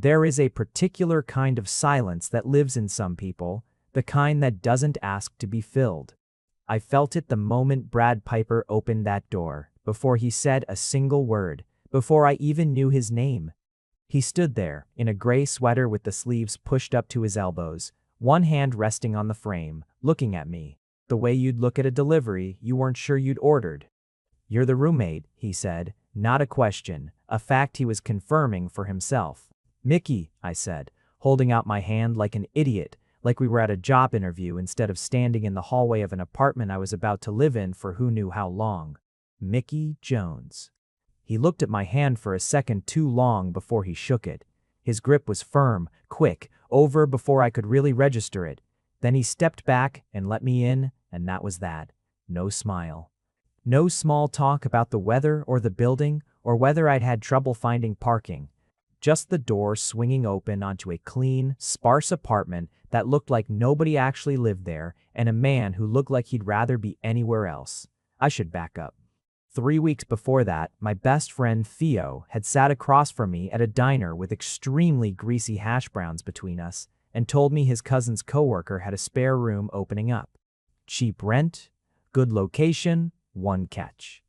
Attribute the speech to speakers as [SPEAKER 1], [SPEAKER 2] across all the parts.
[SPEAKER 1] There is a particular kind of silence that lives in some people, the kind that doesn't ask to be filled. I felt it the moment Brad Piper opened that door, before he said a single word, before I even knew his name. He stood there, in a gray sweater with the sleeves pushed up to his elbows, one hand resting on the frame, looking at me, the way you'd look at a delivery you weren't sure you'd ordered. "You're the roommate," he said, not a question, a fact he was confirming for himself. "Mickey," I said, holding out my hand like an idiot, like we were at a job interview instead of standing in the hallway of an apartment I was about to live in for who knew how long. Mickey Jones. He looked at my hand for a second too long before he shook it. His grip was firm, quick, over before I could really register it. Then he stepped back and let me in, and that was that. No smile. No small talk about the weather or the building or whether I'd had trouble finding parking. Just the door swinging open onto a clean, sparse apartment that looked like nobody actually lived there and a man who looked like he'd rather be anywhere else. I should back up. 3 weeks before that, my best friend Theo had sat across from me at a diner with extremely greasy hash browns between us and told me his cousin's coworker had a spare room opening up. Cheap rent, good location, one catch.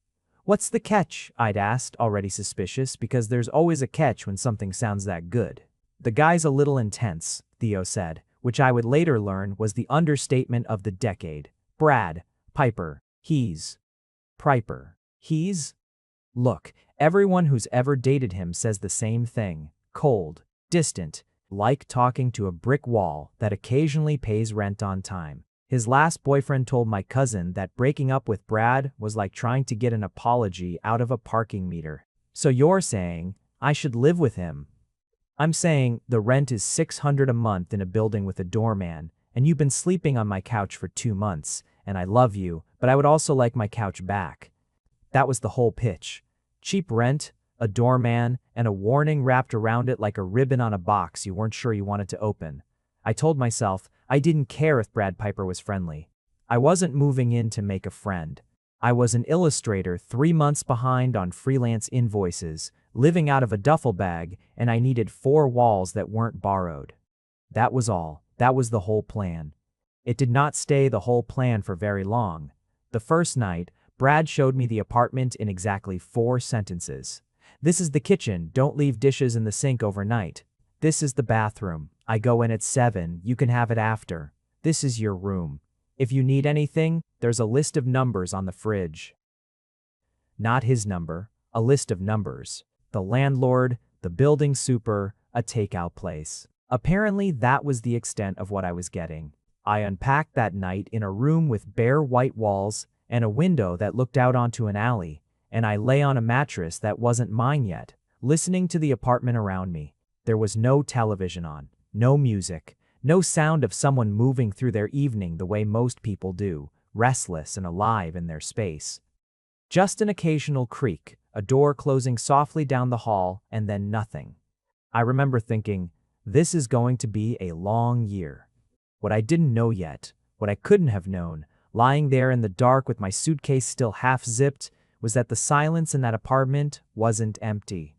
[SPEAKER 1] "What's the catch?" I'd asked, already suspicious, because there's always a catch when something sounds that good. "The guy's a little intense," Theo said, which I would later learn was the understatement of the decade. "Brad Piper. He's Piper. He's Look, everyone who's ever dated him says the same thing. Cold, distant, like talking to a brick wall that occasionally pays rent on time. His last boyfriend told my cousin that breaking up with Brad was like trying to get an apology out of a parking meter. So you're saying I should live with him? I'm saying the rent is $600 a month in a building with a doorman, and you've been sleeping on my couch for 2 months, and I love you, but I would also like my couch back. That was the whole pitch. Cheap rent, a doorman, and a warning wrapped around it like a ribbon on a box you weren't sure you wanted to open. I told myself I didn't care if Brad Piper was friendly. I wasn't moving in to make a friend. I was an illustrator 3 months behind on freelance invoices, living out of a duffel bag, and I needed 4 walls that weren't borrowed. That was all. That was the whole plan. It did not stay the whole plan for very long. The first night, Brad showed me the apartment in exactly 4 sentences. "This is the kitchen, don't leave dishes in the sink overnight. This is the bathroom, I go in at 7, you can have it after. This is your room. If you need anything, there's a list of numbers on the fridge." Not his number, a list of numbers. The landlord, the building super, a takeout place. Apparently that was the extent of what I was getting. I unpacked that night in a room with bare white walls and a window that looked out onto an alley, and I lay on a mattress that wasn't mine yet, listening to the apartment around me. There was no television on, no music, no sound of someone moving through their evening the way most people do, restless and alive in their space. Just an occasional creak, a door closing softly down the hall, and then nothing. I remember thinking, this is going to be a long year. What I didn't know yet, what I couldn't have known, lying there in the dark with my suitcase still half-zipped, was that the silence in that apartment wasn't empty.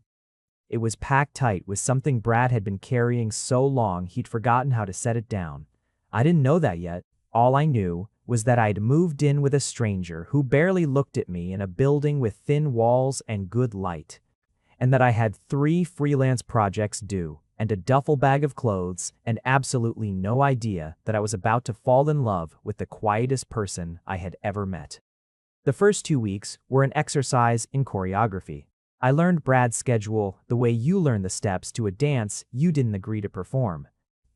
[SPEAKER 1] It was packed tight with something Brad had been carrying so long he'd forgotten how to set it down. I didn't know that yet. All I knew was that I'd moved in with a stranger who barely looked at me in a building with thin walls and good light, and that I had 3 freelance projects due, and a duffel bag of clothes, and absolutely no idea that I was about to fall in love with the quietest person I had ever met. The first 2 weeks were an exercise in choreography. I learned Brad's schedule the way you learn the steps to a dance you didn't agree to perform.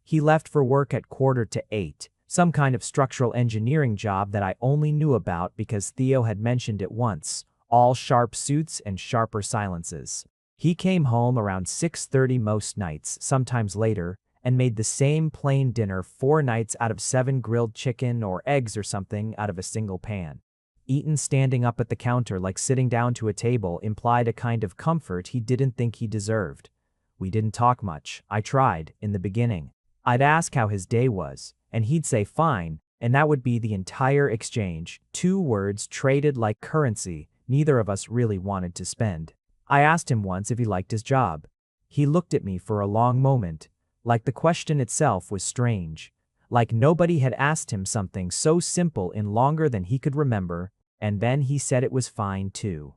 [SPEAKER 1] He left for work at 7:45, some kind of structural engineering job that I only knew about because Theo had mentioned it once, all sharp suits and sharper silences. He came home around 6:30 most nights, sometimes later, and made the same plain dinner 4 nights out of 7 grilled chicken or eggs or something out of a single pan. Eaten standing up at the counter like sitting down to a table implied a kind of comfort he didn't think he deserved. We didn't talk much. I tried, in the beginning. I'd ask how his day was, and he'd say fine, and that would be the entire exchange, 2 words traded like currency neither of us really wanted to spend. I asked him once if he liked his job. He looked at me for a long moment, like the question itself was strange, like nobody had asked him something so simple in longer than he could remember, and then he said it was fine too.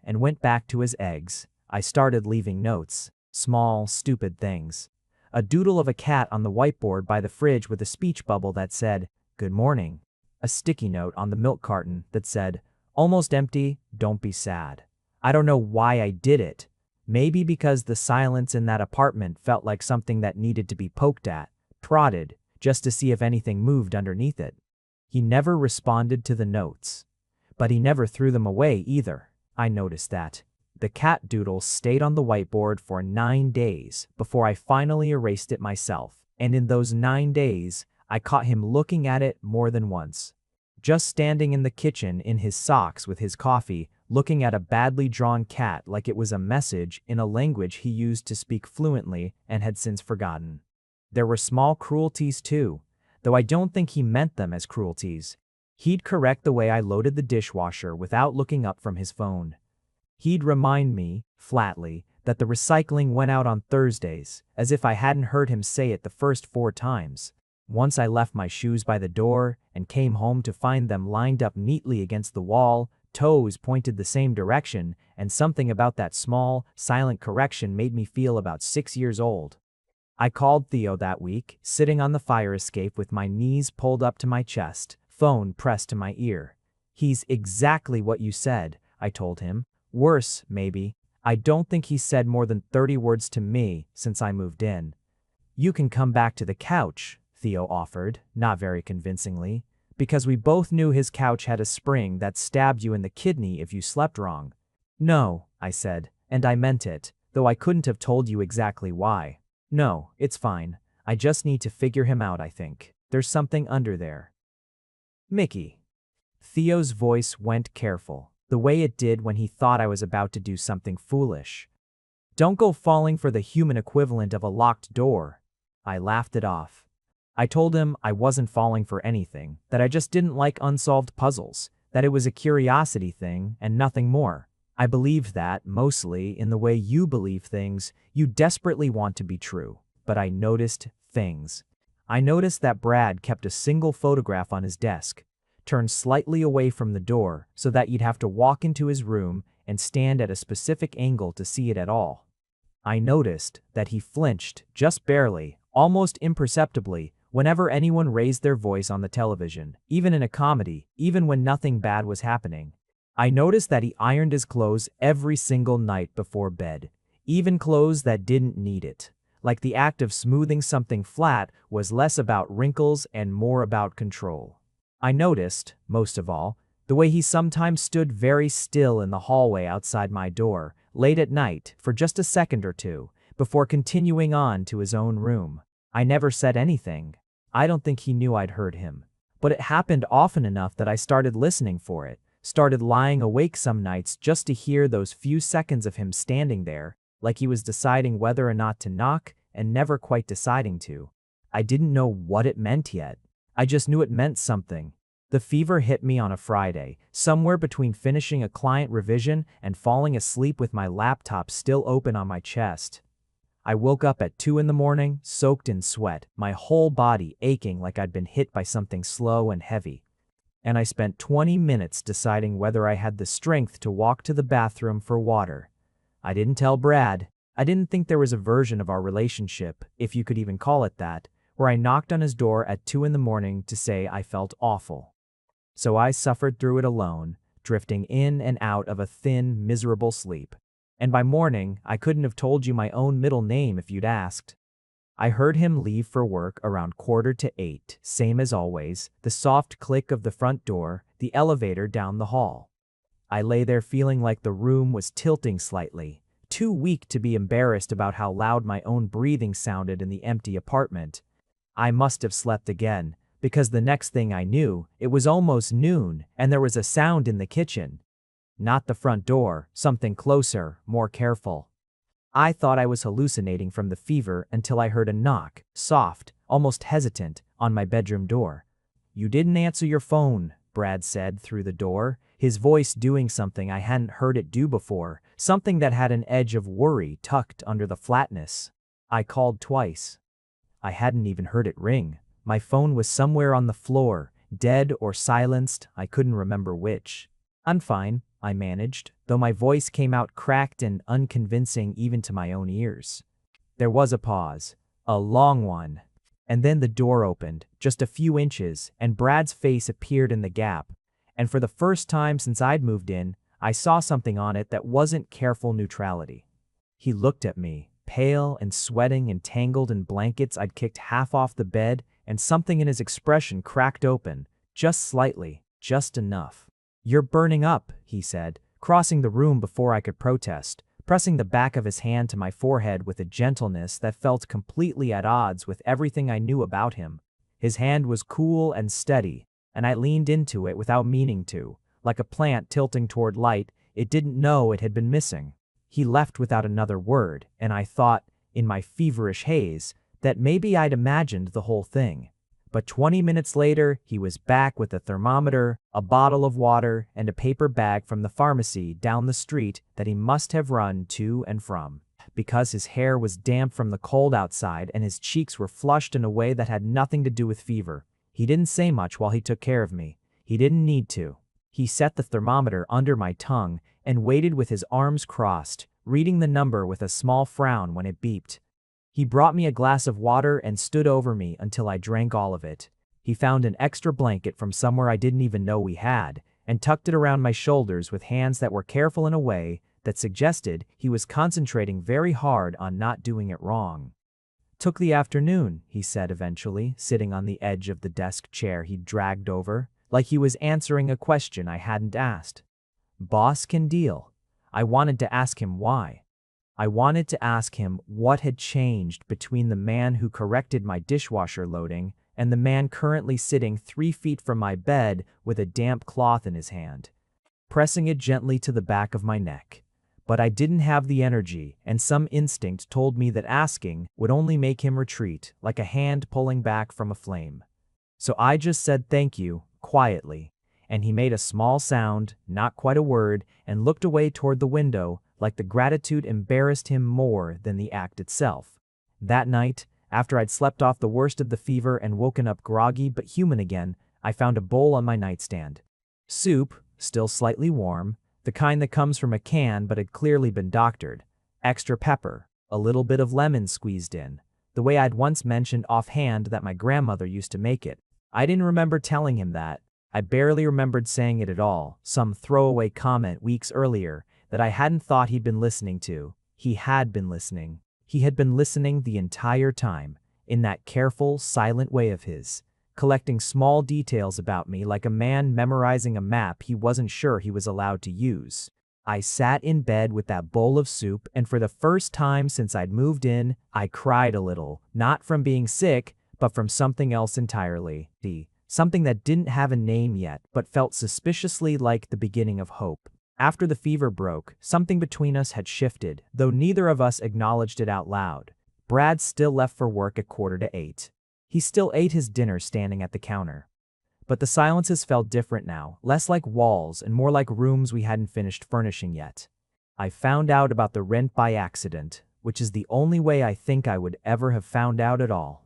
[SPEAKER 1] And went back to his eggs. I started leaving notes, small, stupid things. A doodle of a cat on the whiteboard by the fridge with a speech bubble that said, "Good morning." A sticky note on the milk carton that said, "Almost empty, don't be sad." I don't know why I did it. Maybe because the silence in that apartment felt like something that needed to be poked at, prodded, just to see if anything moved underneath it. He never responded to the notes. But he never threw them away either. I noticed that. The cat doodle stayed on the whiteboard for 9 days before I finally erased it myself, and in those 9 days, I caught him looking at it more than once. Just standing in the kitchen in his socks with his coffee, looking at a badly drawn cat like it was a message in a language he used to speak fluently and had since forgotten. There were small cruelties too, though I don't think he meant them as cruelties. He'd correct the way I loaded the dishwasher without looking up from his phone. He'd remind me, flatly, that the recycling went out on Thursdays, as if I hadn't heard him say it the first 4 times. Once I left my shoes by the door and came home to find them lined up neatly against the wall, toes pointed the same direction, and something about that small, silent correction made me feel about 6 years old. I called Theo that week, sitting on the fire escape with my knees pulled up to my chest, phone pressed to my ear. "He's exactly what you said," I told him. "Worse, maybe." I don't think he said more than 30 words to me since I moved in. "You can come back to the couch," Theo offered, not very convincingly, because we both knew his couch had a spring that stabbed you in the kidney if you slept wrong. "No," I said, and I meant it, though I couldn't have told you exactly why. "No, it's fine. I just need to figure him out, I think. There's something under there." "Mickey." Theo's voice went careful, the way it did when he thought I was about to do something foolish. "Don't go falling for the human equivalent of a locked door." I laughed it off. I told him I wasn't falling for anything, that I just didn't like unsolved puzzles, that it was a curiosity thing and nothing more. I believed that, mostly, in the way you believe things you desperately want to be true. But I noticed things. I noticed that Brad kept a single photograph on his desk, turned slightly away from the door so that you'd have to walk into his room and stand at a specific angle to see it at all. I noticed that he flinched, just barely, almost imperceptibly, whenever anyone raised their voice on the television, even in a comedy, even when nothing bad was happening. I noticed that he ironed his clothes every single night before bed, even clothes that didn't need it. Like the act of smoothing something flat was less about wrinkles and more about control. I noticed, most of all, the way he sometimes stood very still in the hallway outside my door, late at night, for just a second or two, before continuing on to his own room. I never said anything. I don't think he knew I'd heard him. But it happened often enough that I started listening for it, started lying awake some nights just to hear those few seconds of him standing there, like he was deciding whether or not to knock and never quite deciding to. I didn't know what it meant yet. I just knew it meant something. The fever hit me on a Friday, somewhere between finishing a client revision and falling asleep with my laptop still open on my chest. I woke up at 2 in the morning, soaked in sweat, my whole body aching like I'd been hit by something slow and heavy. And I spent 20 minutes deciding whether I had the strength to walk to the bathroom for water. I didn't tell Brad. I didn't think there was a version of our relationship, if you could even call it that, where I knocked on his door at 2 in the morning to say I felt awful. So I suffered through it alone, drifting in and out of a thin, miserable sleep. And by morning, I couldn't have told you my own middle name if you'd asked. I heard him leave for work around 7:45, same as always, the soft click of the front door, the elevator down the hall. I lay there feeling like the room was tilting slightly, too weak to be embarrassed about how loud my own breathing sounded in the empty apartment. I must have slept again, because the next thing I knew, it was almost noon and there was a sound in the kitchen. Not the front door, something closer, more careful. I thought I was hallucinating from the fever until I heard a knock, soft, almost hesitant, on my bedroom door. "You didn't answer your phone," Brad said through the door, his voice doing something I hadn't heard it do before, something that had an edge of worry tucked under the flatness. I called twice. I hadn't even heard it ring. My phone was somewhere on the floor, dead or silenced, I couldn't remember which. "I'm fine," I managed, though my voice came out cracked and unconvincing even to my own ears. There was a pause, a long one, and then the door opened, just a few inches, and Brad's face appeared in the gap. And for the first time since I'd moved in, I saw something on it that wasn't careful neutrality. He looked at me, pale and sweating and tangled in blankets I'd kicked half off the bed, and something in his expression cracked open, just slightly, just enough. "You're burning up," he said, crossing the room before I could protest, pressing the back of his hand to my forehead with a gentleness that felt completely at odds with everything I knew about him. His hand was cool and steady, and I leaned into it without meaning to, like a plant tilting toward light it didn't know it had been missing. He left without another word, and I thought, in my feverish haze, that maybe I'd imagined the whole thing. But 20 minutes later, he was back with a thermometer, a bottle of water, and a paper bag from the pharmacy down the street that he must have run to and from. Because his hair was damp from the cold outside and his cheeks were flushed in a way that had nothing to do with fever. He didn't say much while he took care of me. He didn't need to. He set the thermometer under my tongue and waited with his arms crossed, reading the number with a small frown when it beeped. He brought me a glass of water and stood over me until I drank all of it. He found an extra blanket from somewhere I didn't even know we had, and tucked it around my shoulders with hands that were careful in a way that suggested he was concentrating very hard on not doing it wrong. "Took the afternoon," he said eventually, sitting on the edge of the desk chair he'd dragged over, like he was answering a question I hadn't asked. Boss can deal. I wanted to ask him why. I wanted to ask him what had changed between the man who corrected my dishwasher loading and the man currently sitting 3 feet from my bed with a damp cloth in his hand, pressing it gently to the back of my neck. But I didn't have the energy, and some instinct told me that asking would only make him retreat, like a hand pulling back from a flame. So I just said thank you, quietly, and he made a small sound, not quite a word, and looked away toward the window, like the gratitude embarrassed him more than the act itself. That night, after I'd slept off the worst of the fever and woken up groggy but human again, I found a bowl on my nightstand. Soup, still slightly warm, the kind that comes from a can but had clearly been doctored. Extra pepper, a little bit of lemon squeezed in, the way I'd once mentioned offhand that my grandmother used to make it. I didn't remember telling him that. I barely remembered saying it at all, some throwaway comment weeks earlier that I hadn't thought he'd been listening to. He had been listening. He had been listening the entire time, in that careful, silent way of his, collecting small details about me like a man memorizing a map he wasn't sure he was allowed to use. I sat in bed with that bowl of soup, and for the first time since I'd moved in, I cried a little, not from being sick, but from something else entirely. Something that didn't have a name yet, but felt suspiciously like the beginning of hope. After the fever broke, something between us had shifted, though neither of us acknowledged it out loud. Brad still left for work at 7:45. He still ate his dinner standing at the counter. But the silences felt different now, less like walls and more like rooms we hadn't finished furnishing yet. I found out about the rent by accident, which is the only way I think I would ever have found out at all.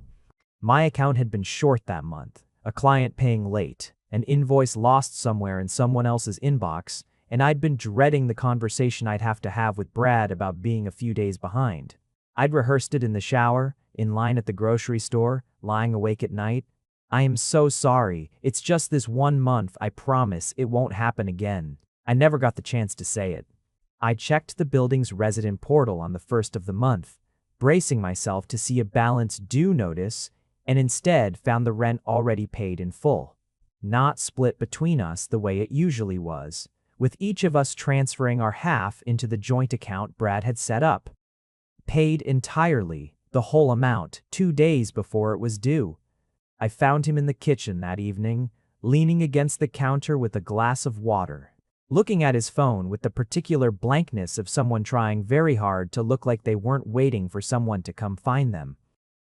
[SPEAKER 1] My account had been short that month, a client paying late, an invoice lost somewhere in someone else's inbox, and I'd been dreading the conversation I'd have to have with Brad about being a few days behind. I'd rehearsed it in the shower, in line at the grocery store, lying awake at night. "I am so sorry. It's just this 1 month. I promise it won't happen again." I never got the chance to say it. I checked the building's resident portal on the 1st of the month, bracing myself to see a balance due notice, and instead found the rent already paid in full. Not split between us the way it usually was, with each of us transferring our half into the joint account Brad had set up. Paid entirely, the whole amount, 2 days before it was due. I found him in the kitchen that evening, leaning against the counter with a glass of water, looking at his phone with the particular blankness of someone trying very hard to look like they weren't waiting for someone to come find them.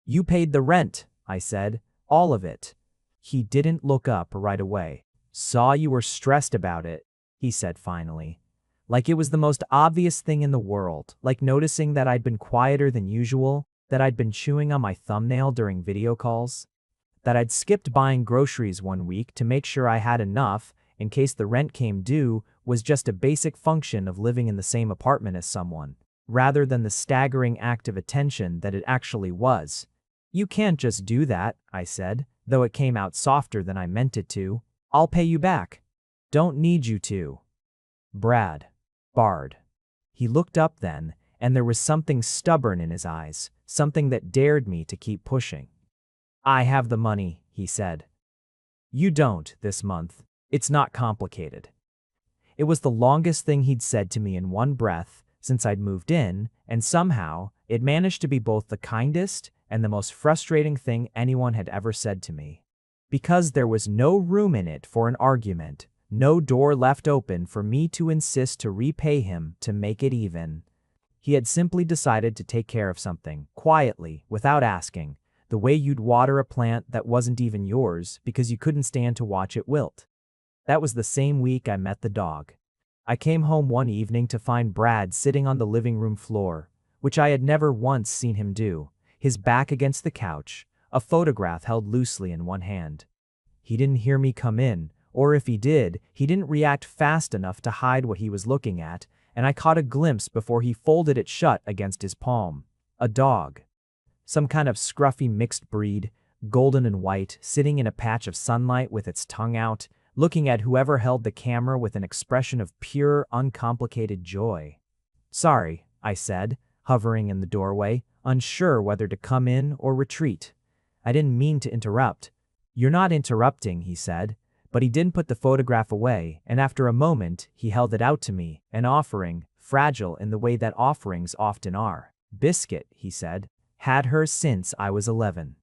[SPEAKER 1] "You paid the rent," I said, "all of it." He didn't look up right away. Saw you were stressed about it, he said finally. Like it was the most obvious thing in the world, like noticing that I'd been quieter than usual, that I'd been chewing on my thumbnail during video calls, that I'd skipped buying groceries one week to make sure I had enough in case the rent came due was just a basic function of living in the same apartment as someone, rather than the staggering act of attention that it actually was. You can't just do that, I said, though it came out softer than I meant it to. I'll pay you back. Don't need you to. Brad. Barred. He looked up then, and there was something stubborn in his eyes, something that dared me to keep pushing. I have the money, he said. You don't, this month. It's not complicated. It was the longest thing he'd said to me in one breath since I'd moved in, and somehow it managed to be both the kindest and the most frustrating thing anyone had ever said to me. Because there was no room in it for an argument, no door left open for me to insist to repay him to make it even. He had simply decided to take care of something, quietly, without asking, the way you'd water a plant that wasn't even yours because you couldn't stand to watch it wilt. That was the same week I met the dog. I came home one evening to find Brad sitting on the living room floor, which I had never once seen him do, his back against the couch, a photograph held loosely in one hand. He didn't hear me come in, or if he did, he didn't react fast enough to hide what he was looking at, and I caught a glimpse before he folded it shut against his palm. A dog. Some kind of scruffy mixed breed, golden and white, sitting in a patch of sunlight with its tongue out, looking at whoever held the camera with an expression of pure, uncomplicated joy. Sorry, I said, hovering in the doorway, unsure whether to come in or retreat. I didn't mean to interrupt. You're not interrupting, he said, but he didn't put the photograph away, and after a moment, he held it out to me, an offering, fragile in the way that offerings often are. Biscuit, he said. Had her since I was 11.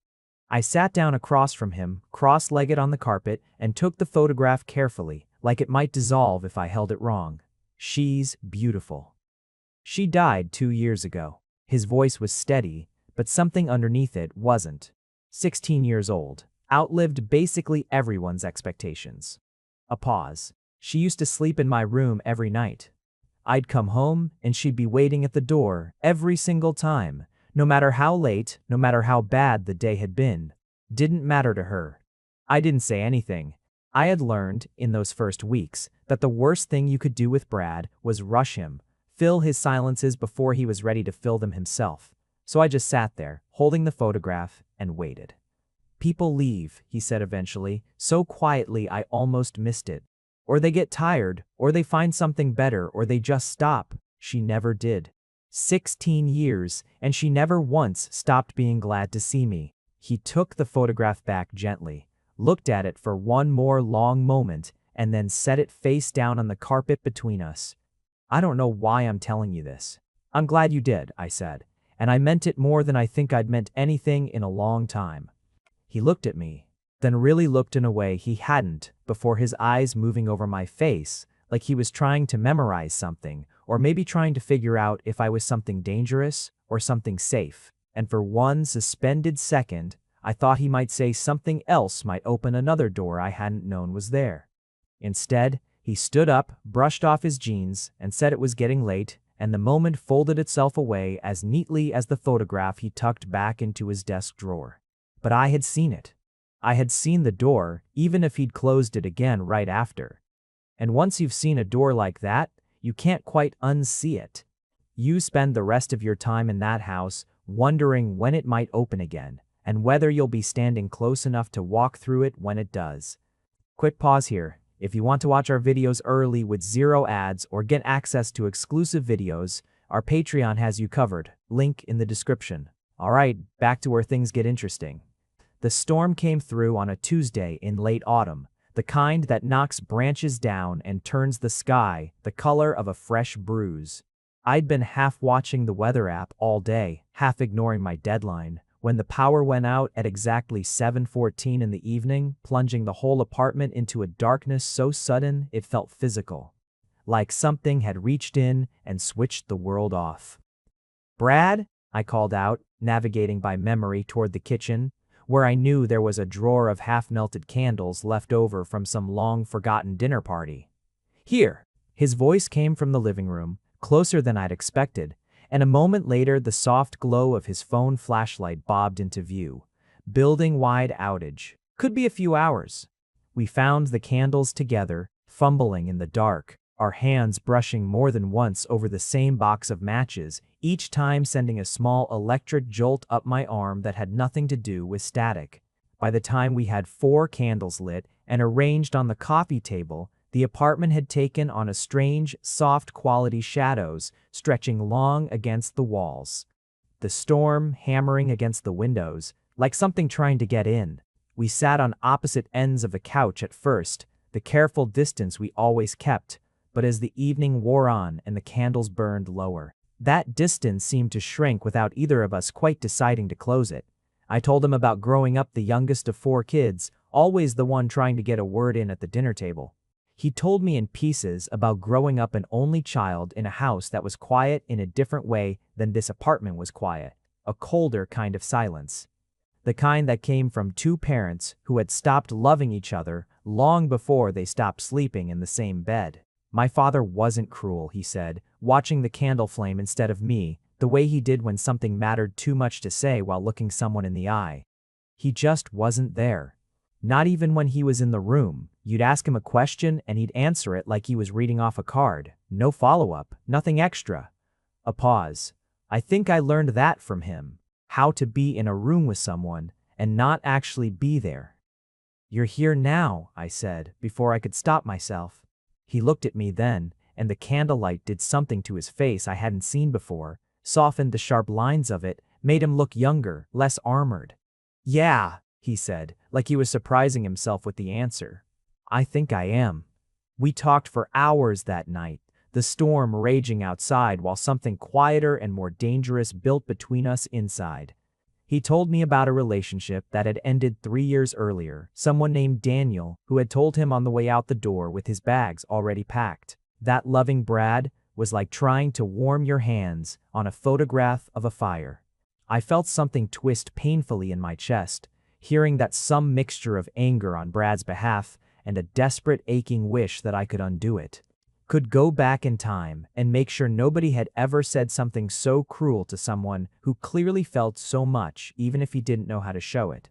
[SPEAKER 1] I sat down across from him, cross-legged on the carpet, and took the photograph carefully, like it might dissolve if I held it wrong. She's beautiful. She died 2 years ago. His voice was steady, but something underneath it wasn't. 16 years old. Outlived basically everyone's expectations. A pause. She used to sleep in my room every night. I'd come home, and she'd be waiting at the door every single time. No matter how late, no matter how bad the day had been, didn't matter to her. I didn't say anything. I had learned, in those first weeks, that the worst thing you could do with Brad was rush him, fill his silences before he was ready to fill them himself. So I just sat there, holding the photograph, and waited. People leave, he said eventually, so quietly I almost missed it. Or they get tired, or they find something better, or they just stop. She never did. 16 years, and she never once stopped being glad to see me. He took the photograph back gently, looked at it for one more long moment, and then set it face down on the carpet between us. I don't know why I'm telling you this. I'm glad you did, I said, and I meant it more than I think I'd meant anything in a long time. He looked at me, then really looked in a way he hadn't before, his eyes moving over my face, like he was trying to memorize something, or maybe trying to figure out if I was something dangerous or something safe. And for one suspended second, I thought he might say something else might open another door I hadn't known was there. Instead, he stood up, brushed off his jeans, and said it was getting late, and the moment folded itself away as neatly as the photograph he tucked back into his desk drawer. But I had seen it. I had seen the door, even if he'd closed it again right after. And once you've seen a door like that, you can't quite unsee it. You spend the rest of your time in that house wondering when it might open again, and whether you'll be standing close enough to walk through it when it does. Quick pause here. If you want to watch our videos early with 0 ads or get access to exclusive videos, our Patreon has you covered. Link in the description. Alright, back to where things get interesting. The storm came through on a Tuesday in late autumn, the kind that knocks branches down and turns the sky the color of a fresh bruise. I'd been half watching the weather app all day, half ignoring my deadline, when the power went out at exactly 7:14 in the evening, plunging the whole apartment into a darkness so sudden it felt physical. Like something had reached in and switched the world off. "Brad?" I called out, navigating by memory toward the kitchen, where I knew there was a drawer of half-melted candles left over from some long-forgotten dinner party. "Here." His voice came from the living room, closer than I'd expected, and a moment later the soft glow of his phone flashlight bobbed into view. "Building-wide outage. Could be a few hours." We found the candles together, fumbling in the dark, our hands brushing more than once over the same box of matches, each time sending a small electric jolt up my arm that had nothing to do with static. By the time we had 4 candles lit and arranged on the coffee table, the apartment had taken on a strange, soft-quality shadows stretching long against the walls. The storm hammering against the windows, like something trying to get in. We sat on opposite ends of the couch at first, the careful distance we always kept, but as the evening wore on and the candles burned lower, that distance seemed to shrink without either of us quite deciding to close it. I told him about growing up the youngest of 4 kids, always the one trying to get a word in at the dinner table. He told me in pieces about growing up an only child in a house that was quiet in a different way than this apartment was quiet, a colder kind of silence. The kind that came from 2 parents who had stopped loving each other long before they stopped sleeping in the same bed. My father wasn't cruel, he said, watching the candle flame instead of me, the way he did when something mattered too much to say while looking someone in the eye. He just wasn't there. Not even when he was in the room. You'd ask him a question and he'd answer it like he was reading off a card. No follow-up, nothing extra. A pause. I think I learned that from him. How to be in a room with someone and not actually be there. "You're here now," I said, before I could stop myself. He looked at me then, and the candlelight did something to his face I hadn't seen before, softened the sharp lines of it, made him look younger, less armored. "Yeah," he said, like he was surprising himself with the answer. "I think I am." We talked for hours that night, the storm raging outside while something quieter and more dangerous built between us inside. He told me about a relationship that had ended 3 years earlier, someone named Daniel, who had told him on the way out the door with his bags already packed. That loving Brad was like trying to warm your hands on a photograph of a fire. I felt something twist painfully in my chest, hearing that some mixture of anger on Brad's behalf and a desperate aching wish that I could undo it. Could go back in time and make sure nobody had ever said something so cruel to someone who clearly felt so much, even if he didn't know how to show it.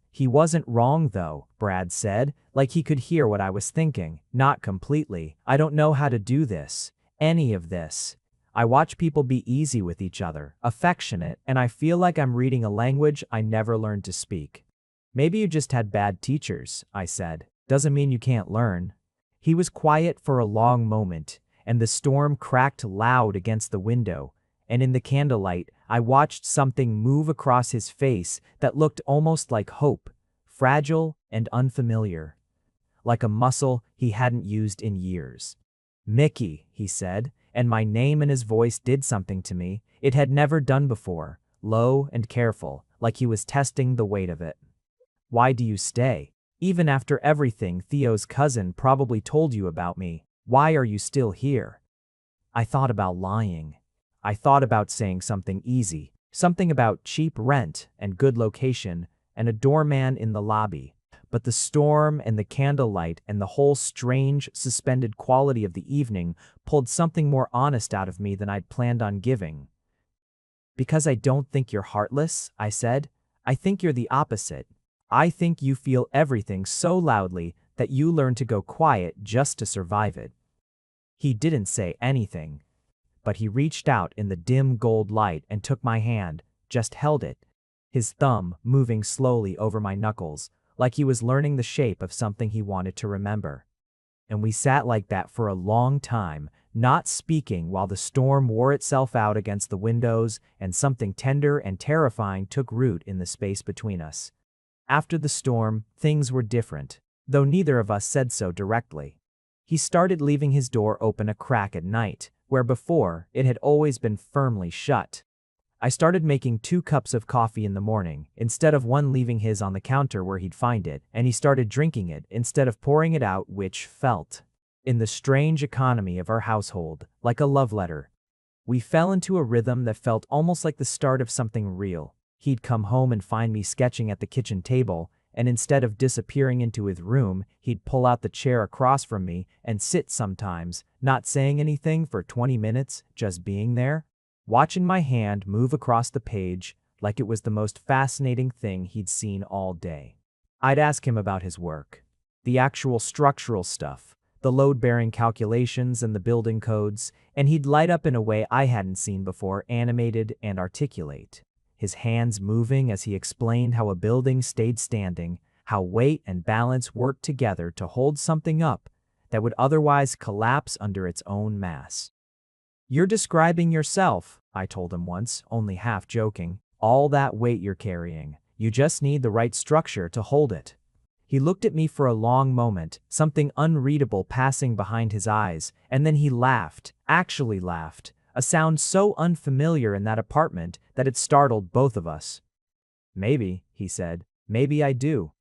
[SPEAKER 1] "He wasn't wrong though," Brad said, like he could hear what I was thinking. "Not completely. I don't know how to do this. Any of this. I watch people be easy with each other, affectionate, and I feel like I'm reading a language I never learned to speak." "Maybe you just had bad teachers," I said. "Doesn't mean you can't learn." He was quiet for a long moment, and the storm cracked loud against the window, and in the candlelight I watched something move across his face that looked almost like hope, fragile and unfamiliar, like a muscle he hadn't used in years. "Mickey," he said, and my name and his voice did something to me it had never done before, low and careful, like he was testing the weight of it. "Why do you stay? Even after everything Theo's cousin probably told you about me, why are you still here?" I thought about lying. I thought about saying something easy, something about cheap rent and good location and a doorman in the lobby. But the storm and the candlelight and the whole strange, suspended quality of the evening pulled something more honest out of me than I'd planned on giving. "Because I don't think you're heartless," I said. "I think you're the opposite. I think you feel everything so loudly that you learn to go quiet just to survive it." He didn't say anything, but he reached out in the dim gold light and took my hand, just held it, his thumb moving slowly over my knuckles, like he was learning the shape of something he wanted to remember. And we sat like that for a long time, not speaking while the storm wore itself out against the windows and something tender and terrifying took root in the space between us. After the storm, things were different, though neither of us said so directly. He started leaving his door open a crack at night, where before it had always been firmly shut. I started making 2 cups of coffee in the morning, instead of one leaving his on the counter where he'd find it, and he started drinking it instead of pouring it out, which felt, in the strange economy of our household, like a love letter. We fell into a rhythm that felt almost like the start of something real. He'd come home and find me sketching at the kitchen table, and instead of disappearing into his room, he'd pull out the chair across from me and sit sometimes, not saying anything for 20 minutes, just being there, watching my hand move across the page like it was the most fascinating thing he'd seen all day. I'd ask him about his work, the actual structural stuff, the load-bearing calculations and the building codes, and he'd light up in a way I hadn't seen before, animated and articulate. His hands moving as he explained how a building stayed standing, how weight and balance worked together to hold something up that would otherwise collapse under its own mass. "You're describing yourself," I told him once, only half joking. "All that weight you're carrying. You just need the right structure to hold it." He looked at me for a long moment, something unreadable passing behind his eyes, and then he laughed, actually laughed, a sound so unfamiliar in that apartment that it startled both of us. "Maybe," he said, "maybe I do."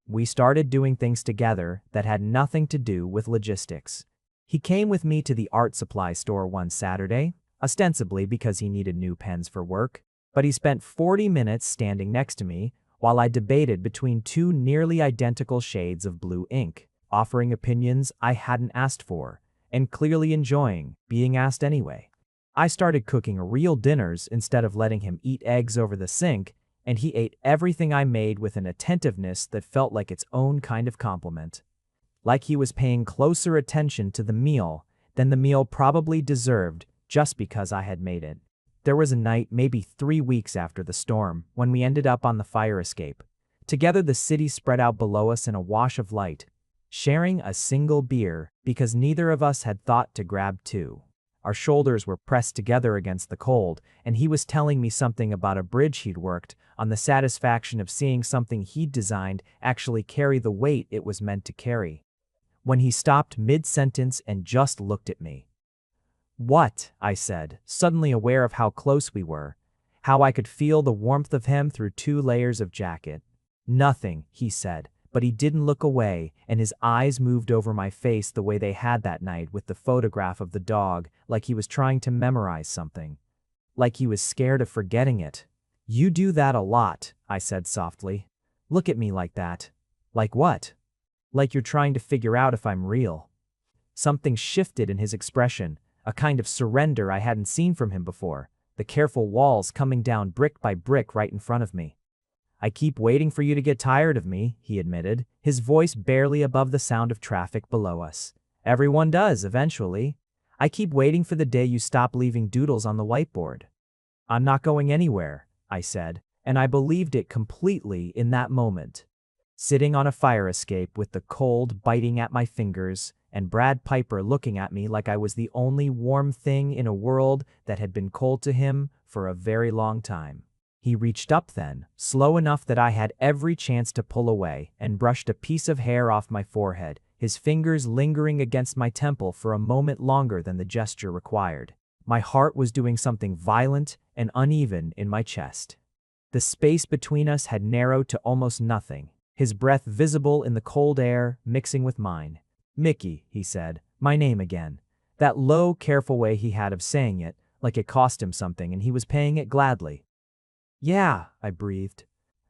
[SPEAKER 1] We started doing things together that had nothing to do with logistics. He came with me to the art supply store one Saturday, ostensibly because he needed new pens for work, but he spent 40 minutes standing next to me while I debated between two nearly identical shades of blue ink, offering opinions I hadn't asked for, and clearly enjoying being asked anyway. I started cooking real dinners instead of letting him eat eggs over the sink, and he ate everything I made with an attentiveness that felt like its own kind of compliment. Like he was paying closer attention to the meal than the meal probably deserved just because I had made it. There was a night, maybe 3 weeks after the storm, when we ended up on the fire escape. Together the city spread out below us in a wash of light, sharing a single beer because neither of us had thought to grab two. Our shoulders were pressed together against the cold, and he was telling me something about a bridge he'd worked on, the satisfaction of seeing something he'd designed actually carry the weight it was meant to carry. When he stopped mid-sentence and just looked at me. "What?" I said, suddenly aware of how close we were, how I could feel the warmth of him through 2 layers of jacket. "Nothing," he said, but he didn't look away, and his eyes moved over my face the way they had that night with the photograph of the dog, like he was trying to memorize something. Like he was scared of forgetting it. "You do that a lot," I said softly. "Look at me like that." "Like what?" "Like you're trying to figure out if I'm real." Something shifted in his expression, a kind of surrender I hadn't seen from him before, the careful walls coming down brick by brick right in front of me. "I keep waiting for you to get tired of me," he admitted, his voice barely above the sound of traffic below us. "Everyone does, eventually. I keep waiting for the day you stop leaving doodles on the whiteboard." "I'm not going anywhere," I said, and I believed it completely in that moment. Sitting on a fire escape with the cold biting at my fingers, and Brad Piper looking at me like I was the only warm thing in a world that had been cold to him for a very long time. He reached up then, slow enough that I had every chance to pull away, and brushed a piece of hair off my forehead, his fingers lingering against my temple for a moment longer than the gesture required. My heart was doing something violent and uneven in my chest. The space between us had narrowed to almost nothing, his breath visible in the cold air mixing with mine. "Mickey," he said, my name again. That low, careful way he had of saying it, like it cost him something and he was paying it gladly. "Yeah," I breathed.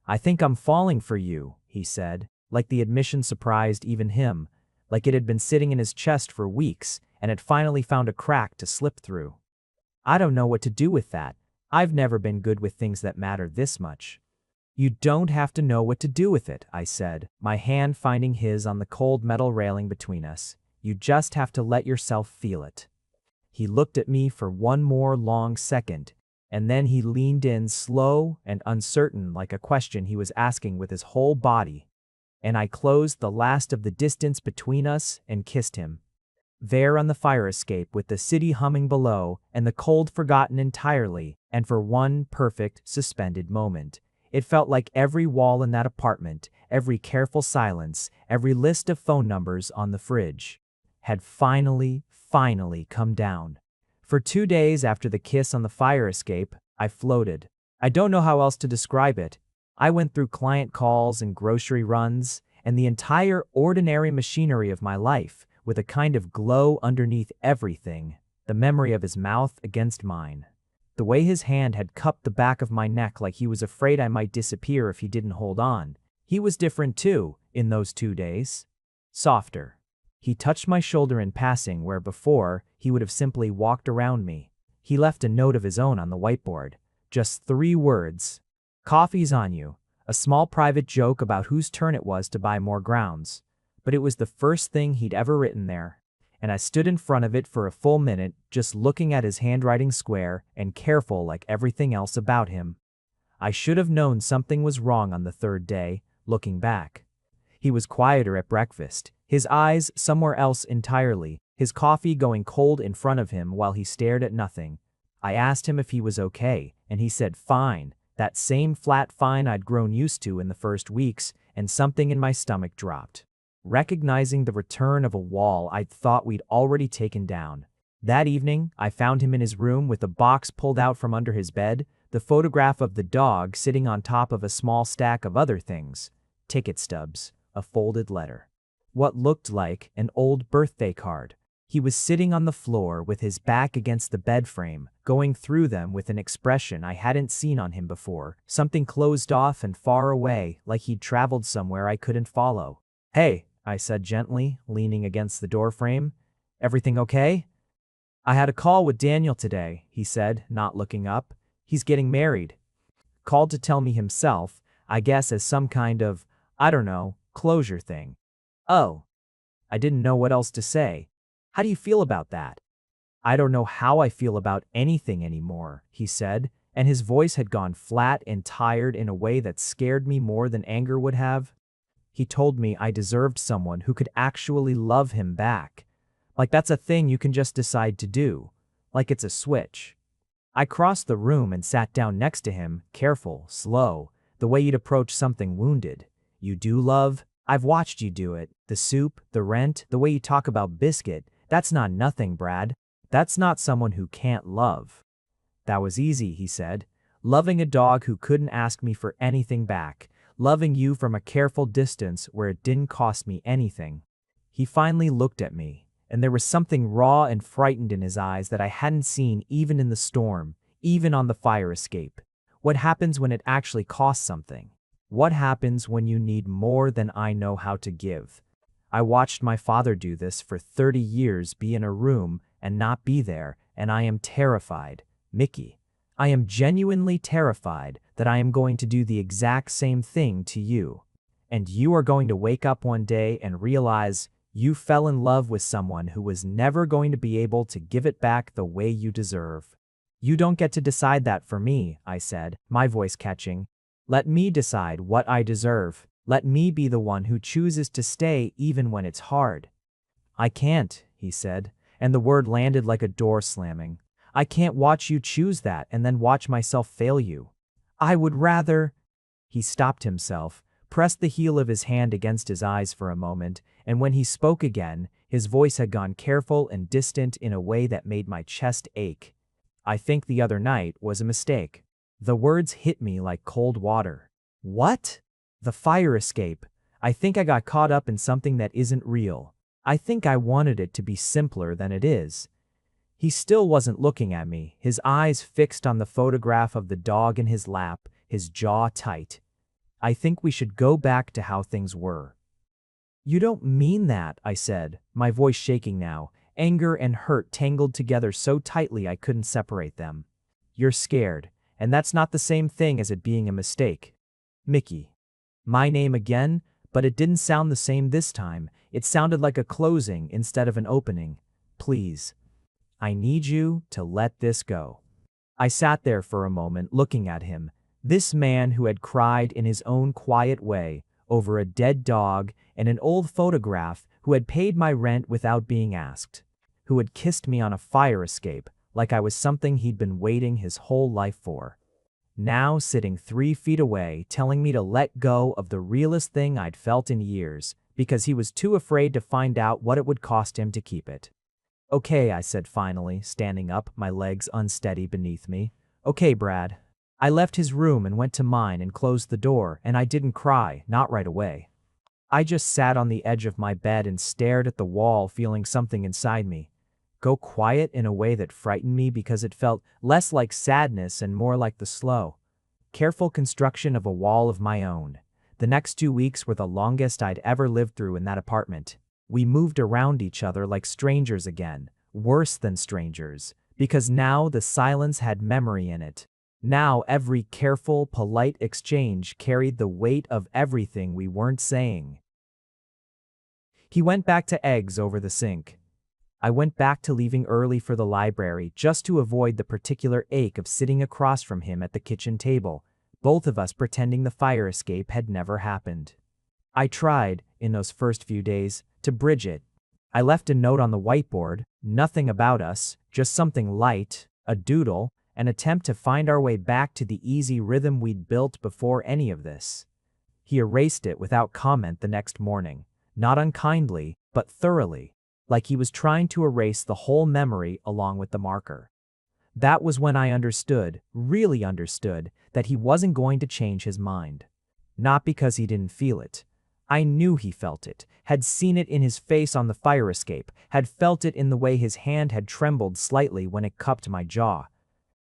[SPEAKER 1] "I think I'm falling for you," he said, like the admission surprised even him, like it had been sitting in his chest for weeks and had finally found a crack to slip through. "I don't know what to do with that. I've never been good with things that matter this much." "You don't have to know what to do with it," I said, my hand finding his on the cold metal railing between us. "You just have to let yourself feel it." He looked at me for one more long second, and then he leaned in slow and uncertain like a question he was asking with his whole body, and I closed the last of the distance between us and kissed him. There on the fire escape with the city humming below and the cold forgotten entirely, and for one perfect suspended moment. It felt like every wall in that apartment, every careful silence, every list of phone numbers on the fridge, had finally come down. For 2 days after the kiss on the fire escape, I floated. I don't know how else to describe it. I went through client calls and grocery runs, and the entire ordinary machinery of my life, with a kind of glow underneath everything, the memory of his mouth against mine. The way his hand had cupped the back of my neck like he was afraid I might disappear if he didn't hold on. He was different too, in those 2 days. Softer. He touched my shoulder in passing where before he would have simply walked around me. He left a note of his own on the whiteboard. Just 3 words. Coffee's on you. A small private joke about whose turn it was to buy more grounds. But it was the first thing he'd ever written there. And I stood in front of it for a full minute, just looking at his handwriting square and careful like everything else about him. I should have known something was wrong on the 3rd day, looking back. He was quieter at breakfast, his eyes somewhere else entirely, his coffee going cold in front of him while he stared at nothing. I asked him if he was okay, and he said fine, that same flat fine I'd grown used to in the first weeks, and something in my stomach dropped. Recognizing the return of a wall I'd thought we'd already taken down. That evening, I found him in his room with a box pulled out from under his bed, the photograph of the dog sitting on top of a small stack of other things. Ticket stubs, a folded letter. What looked like an old birthday card. He was sitting on the floor with his back against the bed frame, going through them with an expression I hadn't seen on him before, something closed off and far away, like he'd traveled somewhere I couldn't follow. "Hey," I said gently, leaning against the doorframe. "Everything okay?" "I had a call with Daniel today," he said, not looking up. "He's getting married." Called to tell me himself, I guess as some kind of, I don't know, closure thing. Oh. I didn't know what else to say. "How do you feel about that?" "I don't know how I feel about anything anymore," he said, and his voice had gone flat and tired in a way that scared me more than anger would have. He told me I deserved someone who could actually love him back. Like that's a thing you can just decide to do. Like it's a switch. I crossed the room and sat down next to him, careful, slow, the way you'd approach something wounded. "You do love? I've watched you do it. The soup, the rent, the way you talk about Biscuit. That's not nothing, Brad. That's not someone who can't love." "That was easy," he said. "Loving a dog who couldn't ask me for anything back. Loving you from a careful distance where it didn't cost me anything." He finally looked at me, and there was something raw and frightened in his eyes that I hadn't seen even in the storm, even on the fire escape. What happens when it actually costs something? What happens when you need more than I know how to give? I watched my father do this for 30 years, be in a room and not be there, and I am terrified. Mickey, I am genuinely terrified that I am going to do the exact same thing to you. And you are going to wake up one day and realize you fell in love with someone who was never going to be able to give it back the way you deserve. "You don't get to decide that for me," I said, my voice catching. "Let me decide what I deserve. Let me be the one who chooses to stay even when it's hard." "I can't," he said, and the word landed like a door slamming. "I can't watch you choose that and then watch myself fail you. I would rather—" He stopped himself, pressed the heel of his hand against his eyes for a moment, and when he spoke again, his voice had gone careful and distant in a way that made my chest ache. "I think the other night was a mistake." The words hit me like cold water. "What?" "The fire escape. I think I got caught up in something that isn't real. I think I wanted it to be simpler than it is." He still wasn't looking at me, his eyes fixed on the photograph of the dog in his lap, his jaw tight. "I think we should go back to how things were." "You don't mean that," I said, my voice shaking now, anger and hurt tangled together so tightly I couldn't separate them. "You're scared, and that's not the same thing as it being a mistake." "Mickey." My name again, but it didn't sound the same this time. It sounded like a closing instead of an opening. "Please. I need you to let this go." I sat there for a moment looking at him, this man who had cried in his own quiet way over a dead dog and an old photograph, who had paid my rent without being asked, who had kissed me on a fire escape like I was something he'd been waiting his whole life for. Now sitting 3 feet away telling me to let go of the realest thing I'd felt in years because he was too afraid to find out what it would cost him to keep it. "Okay," I said finally, standing up, my legs unsteady beneath me. "Okay, Brad." I left his room and went to mine and closed the door, and I didn't cry, not right away. I just sat on the edge of my bed and stared at the wall, feeling something inside me. go quiet in a way that frightened me because it felt less like sadness and more like the slow, careful construction of a wall of my own. The next 2 weeks were the longest I'd ever lived through in that apartment. We moved around each other like strangers again, worse than strangers, because now the silence had memory in it. Now every careful, polite exchange carried the weight of everything we weren't saying. He went back to eggs over the sink. I went back to leaving early for the library just to avoid the particular ache of sitting across from him at the kitchen table, both of us pretending the fire escape had never happened. I tried, in those first few days, to bridge it. I left a note on the whiteboard, nothing about us, just something light, a doodle, an attempt to find our way back to the easy rhythm we'd built before any of this. He erased it without comment the next morning, not unkindly, but thoroughly, like he was trying to erase the whole memory along with the marker. That was when I understood, really understood, that he wasn't going to change his mind. Not because he didn't feel it. I knew he felt it, had seen it in his face on the fire escape, had felt it in the way his hand had trembled slightly when it cupped my jaw.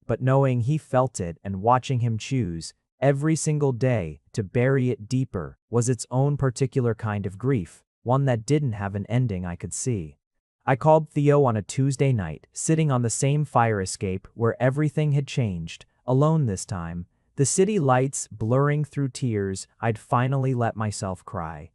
[SPEAKER 1] But knowing he felt it and watching him choose, every single day, to bury it deeper was its own particular kind of grief, one that didn't have an ending I could see. I called Theo on a Tuesday night, sitting on the same fire escape where everything had changed, alone this time, the city lights blurring through tears. I'd finally let myself cry.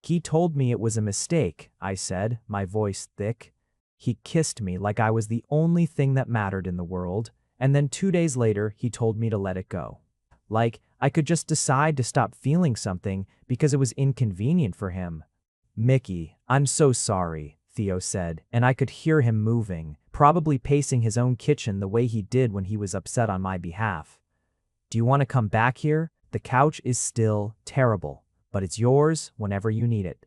[SPEAKER 1] He told me it was a mistake, I said, my voice thick. He kissed me like I was the only thing that mattered in the world, and then 2 days later he told me to let it go. Like I could just decide to stop feeling something because it was inconvenient for him. "Mickey, I'm so sorry," Theo said, and I could hear him moving, probably pacing his own kitchen the way he did when he was upset on my behalf. "Do you want to come back here? The couch is still terrible, but it's yours whenever you need it."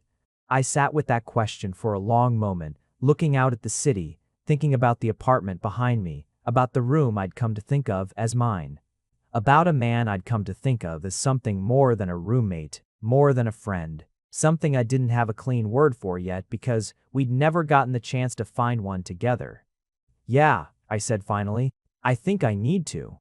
[SPEAKER 1] I sat with that question for a long moment, looking out at the city, thinking about the apartment behind me, about the room I'd come to think of as mine. About a man I'd come to think of as something more than a roommate, more than a friend, something I didn't have a clean word for yet because we'd never gotten the chance to find one together. "Yeah," I said finally, "I think I need to."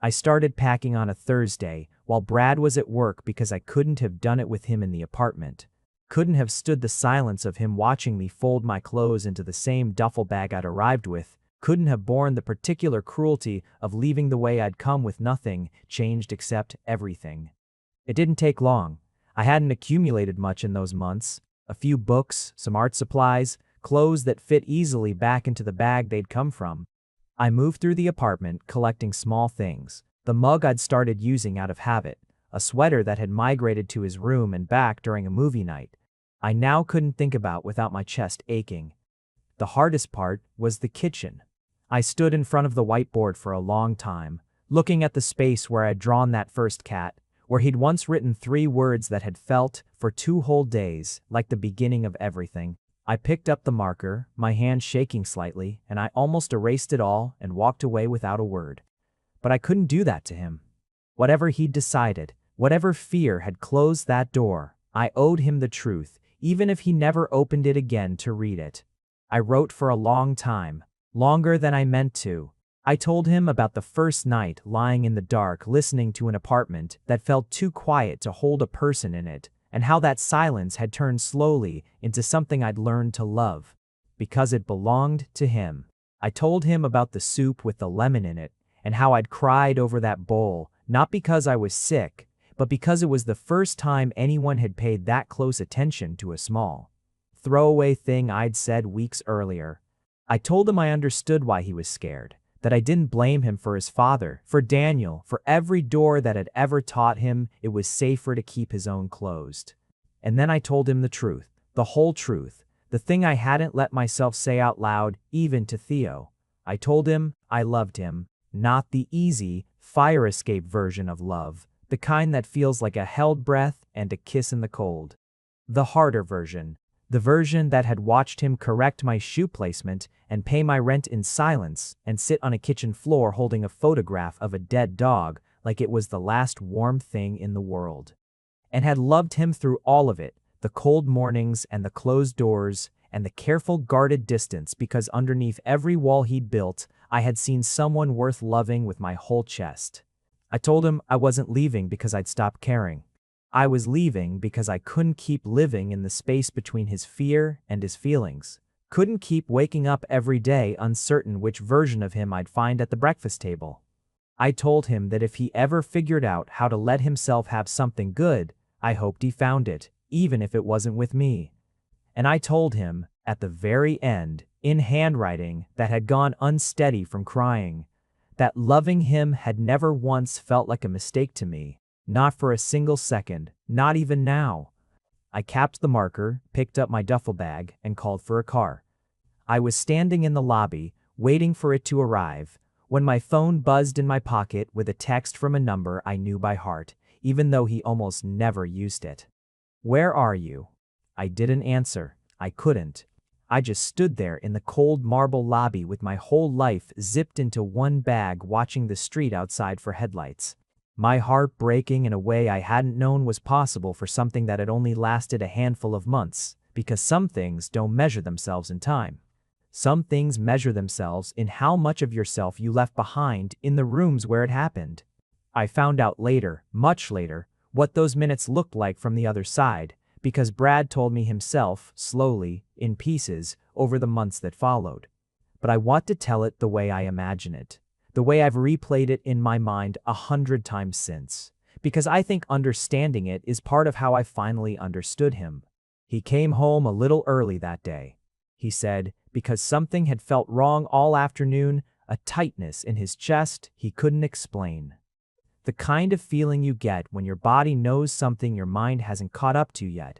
[SPEAKER 1] I started packing on a Thursday while Brad was at work because I couldn't have done it with him in the apartment. Couldn't have stood the silence of him watching me fold my clothes into the same duffel bag I'd arrived with. Couldn't have borne the particular cruelty of leaving the way I'd come with nothing changed except everything. It didn't take long. I hadn't accumulated much in those months. A few books, some art supplies, clothes that fit easily back into the bag they'd come from. I moved through the apartment collecting small things. The mug I'd started using out of habit, a sweater that had migrated to his room and back during a movie night, I now couldn't think about without my chest aching. The hardest part was the kitchen. I stood in front of the whiteboard for a long time, looking at the space where I'd drawn that first cat, where he'd once written 3 words that had felt, for 2 whole days, like the beginning of everything. I picked up the marker, my hand shaking slightly, and I almost erased it all and walked away without a word. But I couldn't do that to him. Whatever he'd decided, whatever fear had closed that door, I owed him the truth, even if he never opened it again to read it. I wrote for a long time, longer than I meant to. I told him about the first night lying in the dark listening to an apartment that felt too quiet to hold a person in it, and how that silence had turned slowly into something I'd learned to love, because it belonged to him. I told him about the soup with the lemon in it, and how I'd cried over that bowl, not because I was sick, but because it was the first time anyone had paid that close attention to a small, throwaway thing I'd said weeks earlier. I told him I understood why he was scared, that I didn't blame him for his father, for Daniel, for every door that had ever taught him it was safer to keep his own closed. And then I told him the truth, the whole truth, the thing I hadn't let myself say out loud, even to Theo. I told him I loved him, not the easy, fire escape version of love, the kind that feels like a held breath and a kiss in the cold. The harder version. The version that had watched him correct my shoe placement and pay my rent in silence and sit on a kitchen floor holding a photograph of a dead dog like it was the last warm thing in the world. And had loved him through all of it, the cold mornings and the closed doors and the careful guarded distance because underneath every wall he'd built, I had seen someone worth loving with my whole chest. I told him I wasn't leaving because I'd stopped caring. I was leaving because I couldn't keep living in the space between his fear and his feelings. Couldn't keep waking up every day uncertain which version of him I'd find at the breakfast table. I told him that if he ever figured out how to let himself have something good, I hoped he found it, even if it wasn't with me. And I told him, at the very end, in handwriting that had gone unsteady from crying, that loving him had never once felt like a mistake to me, not for a single second, not even now. I capped the marker, picked up my duffel bag, and called for a car. I was standing in the lobby, waiting for it to arrive, when my phone buzzed in my pocket with a text from a number I knew by heart, even though he almost never used it. "Where are you?" I didn't answer. I couldn't. I just stood there in the cold marble lobby with my whole life zipped into one bag watching the street outside for headlights. My heart breaking in a way I hadn't known was possible for something that had only lasted a handful of months, because some things don't measure themselves in time. Some things measure themselves in how much of yourself you left behind in the rooms where it happened. I found out later, much later, what those minutes looked like from the other side, because Brad told me himself, slowly, in pieces, over the months that followed. But I want to tell it the way I imagine it, the way I've replayed it in my mind 100 times since, because I think understanding it is part of how I finally understood him. He came home a little early that day. He said, because something had felt wrong all afternoon, a tightness in his chest he couldn't explain. The kind of feeling you get when your body knows something your mind hasn't caught up to yet.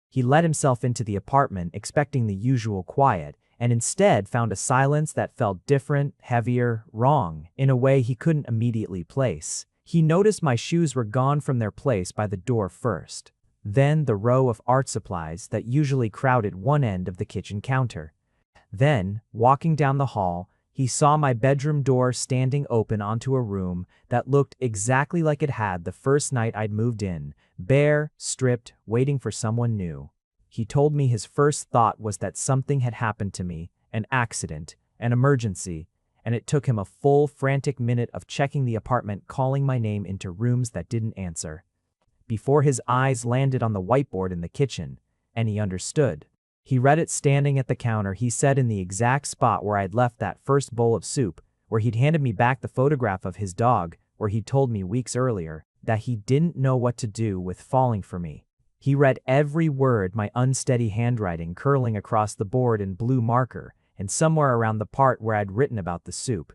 [SPEAKER 1] He let himself into the apartment expecting the usual quiet, and instead found a silence that felt different, heavier, wrong, in a way he couldn't immediately place. He noticed my shoes were gone from their place by the door first. Then the row of art supplies that usually crowded one end of the kitchen counter. Then, walking down the hall, he saw my bedroom door standing open onto a room that looked exactly like it had the first night I'd moved in, bare, stripped, waiting for someone new. He told me his first thought was that something had happened to me, an accident, an emergency, and it took him a full, frantic minute of checking the apartment, calling my name into rooms that didn't answer, before his eyes landed on the whiteboard in the kitchen, and he understood. He read it standing at the counter, he said, in the exact spot where I'd left that first bowl of soup, where he'd handed me back the photograph of his dog, where he'd told me weeks earlier that he didn't know what to do with falling for me. He read every word, my unsteady handwriting curling across the board in blue marker, and somewhere around the part where I'd written about the soup.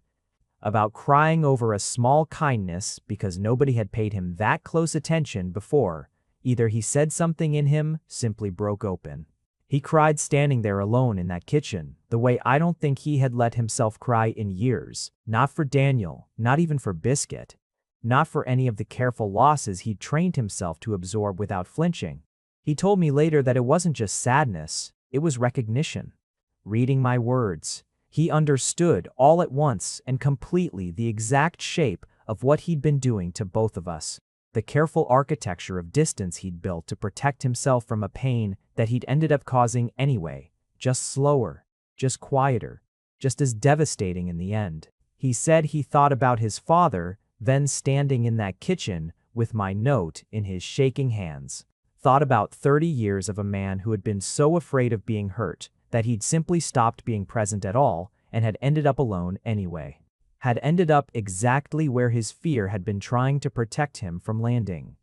[SPEAKER 1] About crying over a small kindness because nobody had paid him that close attention before. Either he said something in him simply broke open. He cried standing there alone in that kitchen, the way I don't think he had let himself cry in years. Not for Daniel, not even for Biscuit. Not for any of the careful losses he'd trained himself to absorb without flinching. He told me later that it wasn't just sadness, it was recognition. Reading my words, he understood all at once and completely the exact shape of what he'd been doing to both of us. The careful architecture of distance he'd built to protect himself from a pain that he'd ended up causing anyway, just slower, just quieter, just as devastating in the end. He said he thought about his father, then standing in that kitchen with my note in his shaking hands. Thought about 30 years of a man who had been so afraid of being hurt that he'd simply stopped being present at all and had ended up alone anyway. Had ended up exactly where his fear had been trying to protect him from landing.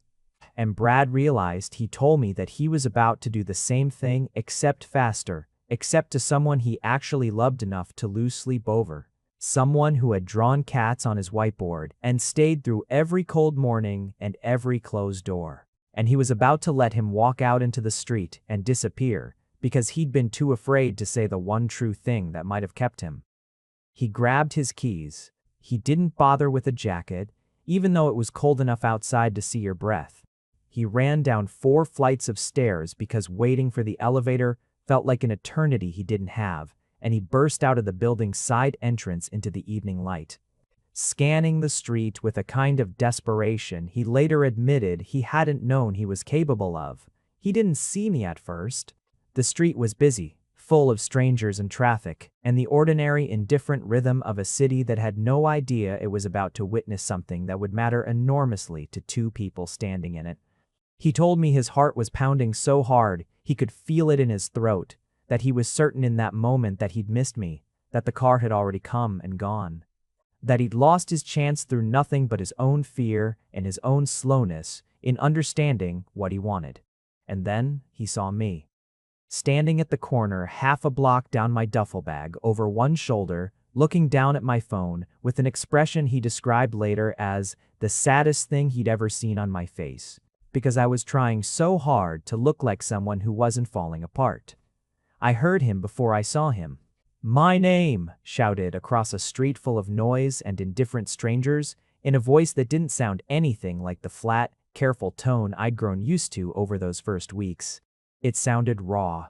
[SPEAKER 1] And Brad realized he told me that he was about to do the same thing, except faster, except to someone he actually loved enough to lose sleep over. Someone who had drawn cats on his whiteboard and stayed through every cold morning and every closed door. And he was about to let him walk out into the street and disappear because he'd been too afraid to say the one true thing that might have kept him. He grabbed his keys. He didn't bother with a jacket, even though it was cold enough outside to see your breath. He ran down 4 flights of stairs because waiting for the elevator felt like an eternity he didn't have, and he burst out of the building's side entrance into the evening light. Scanning the street with a kind of desperation he later admitted he hadn't known he was capable of. He didn't see me at first. The street was busy, full of strangers and traffic, and the ordinary, indifferent rhythm of a city that had no idea it was about to witness something that would matter enormously to two people standing in it. He told me his heart was pounding so hard he could feel it in his throat, that he was certain in that moment that he'd missed me, that the car had already come and gone, that he'd lost his chance through nothing but his own fear and his own slowness in understanding what he wanted. And then he saw me, standing at the corner half a block down my duffel bag over one shoulder, looking down at my phone with an expression he described later as the saddest thing he'd ever seen on my face, because I was trying so hard to look like someone who wasn't falling apart. I heard him before I saw him. "My name!" shouted across a street full of noise and indifferent strangers, in a voice that didn't sound anything like the flat, careful tone I'd grown used to over those first weeks. It sounded raw.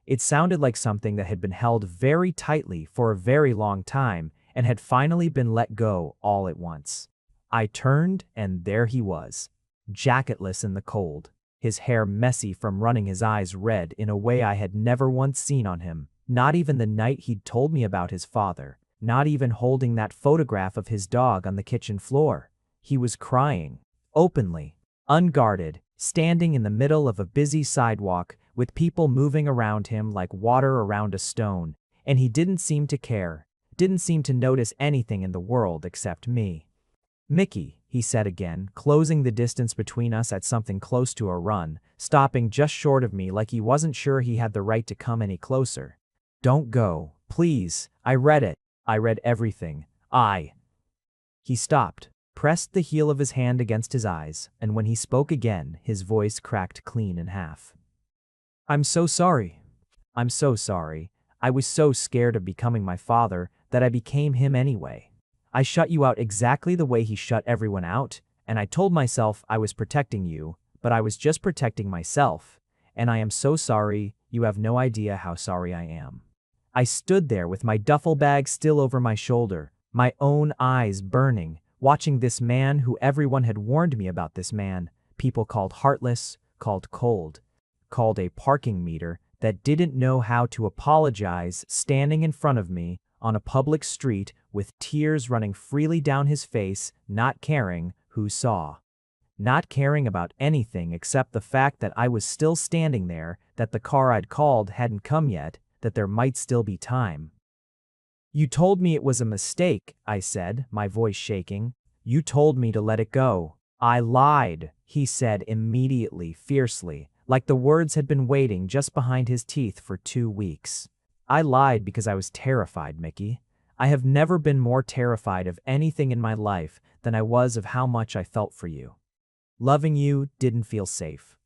[SPEAKER 1] It sounded like something that had been held very tightly for a very long time and had finally been let go all at once. I turned, and there he was, jacketless in the cold, his hair messy from running, his eyes red in a way I had never once seen on him, not even the night he'd told me about his father, not even holding that photograph of his dog on the kitchen floor. He was crying, openly, unguarded, standing in the middle of a busy sidewalk with people moving around him like water around a stone, and he didn't seem to care, didn't seem to notice anything in the world except me. "Mickey," he said again, closing the distance between us at something close to a run, stopping just short of me like he wasn't sure he had the right to come any closer. "Don't go, please. I read it. I read everything. He stopped, pressed the heel of his hand against his eyes, and when he spoke again, his voice cracked clean in half. "I'm so sorry. I'm so sorry. I was so scared of becoming my father that I became him anyway. I shut you out exactly the way he shut everyone out, and I told myself I was protecting you, but I was just protecting myself, and I am so sorry. You have no idea how sorry I am." I stood there with my duffel bag still over my shoulder, my own eyes burning, watching this man who everyone had warned me about, this man people called heartless, called cold, called a parking meter that didn't know how to apologize, standing in front of me on a public street with tears running freely down his face, not caring who saw. Not caring about anything except the fact that I was still standing there, that the car I'd called hadn't come yet, that there might still be time. "You told me it was a mistake," I said, my voice shaking. "You told me to let it go." "I lied," he said immediately, fiercely, like the words had been waiting just behind his teeth for 2 weeks. "I lied because I was terrified, Mickey. I have never been more terrified of anything in my life than I was of how much I felt for you. Loving you didn't feel safe.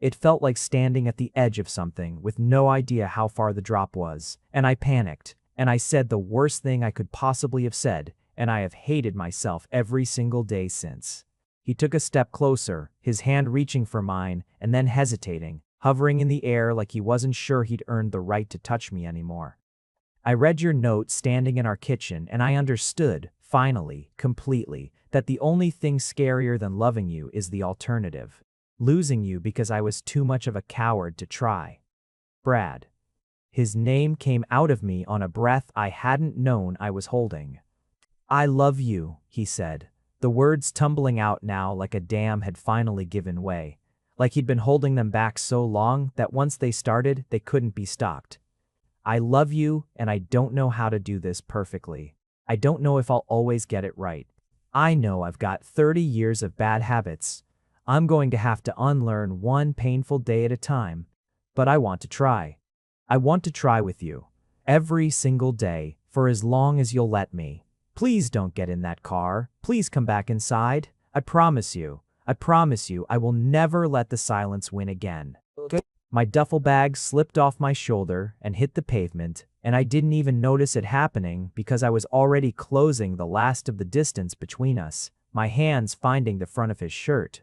[SPEAKER 1] It felt like standing at the edge of something with no idea how far the drop was, and I panicked, and I said the worst thing I could possibly have said, and I have hated myself every single day since." He took a step closer, his hand reaching for mine, and then hesitating, hovering in the air like he wasn't sure he'd earned the right to touch me anymore. "I read your note standing in our kitchen, and I understood, finally, completely, that the only thing scarier than loving you is the alternative. Losing you because I was too much of a coward to try. Brad." His name came out of me on a breath I hadn't known I was holding. "I love you," he said, the words tumbling out now like a dam had finally given way, like he'd been holding them back so long that once they started, they couldn't be stopped. "I love you, and I don't know how to do this perfectly. I don't know if I'll always get it right. I know I've got 30 years of bad habits. I'm going to have to unlearn one painful day at a time, but I want to try. I want to try with you. Every single day, for as long as you'll let me. Please don't get in that car. Please come back inside. I promise you I will never let the silence win again." My duffel bag slipped off my shoulder and hit the pavement, and I didn't even notice it happening because I was already closing the last of the distance between us, my hands finding the front of his shirt,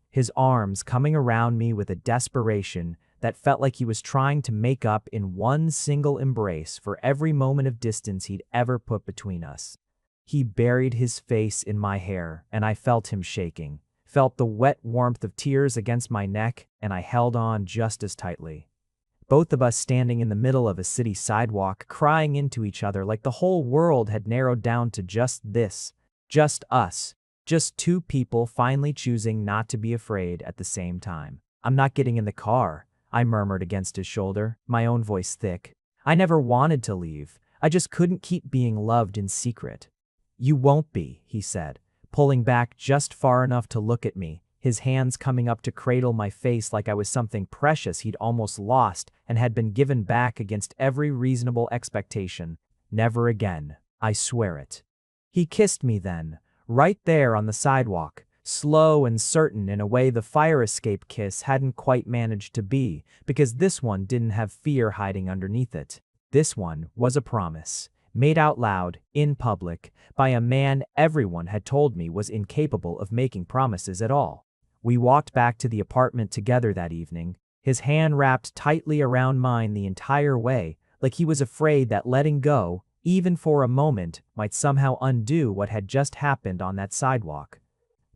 [SPEAKER 1] his arms coming around me with a desperation that felt like he was trying to make up in one single embrace for every moment of distance he'd ever put between us. He buried his face in my hair, and I felt him shaking, felt the wet warmth of tears against my neck, and I held on just as tightly. both of us standing in the middle of a city sidewalk, crying into each other like the whole world had narrowed down to just this, just us, just two people finally choosing not to be afraid at the same time. "I'm not getting in the car," I murmured against his shoulder, my own voice thick. I never wanted to leave. I just couldn't keep being loved in secret. "You won't be," he said, pulling back just far enough to look at me, his hands coming up to cradle my face like I was something precious he'd almost lost and had been given back against every reasonable expectation. "Never again. I swear it." He kissed me then, right there on the sidewalk, slow and certain in a way the fire escape kiss hadn't quite managed to be, because this one didn't have fear hiding underneath it. This one was a promise, made out loud, in public, by a man everyone had told me was incapable of making promises at all. We walked back to the apartment together that evening, his hand wrapped tightly around mine the entire way, like he was afraid that letting go, even for a moment, might somehow undo what had just happened on that sidewalk.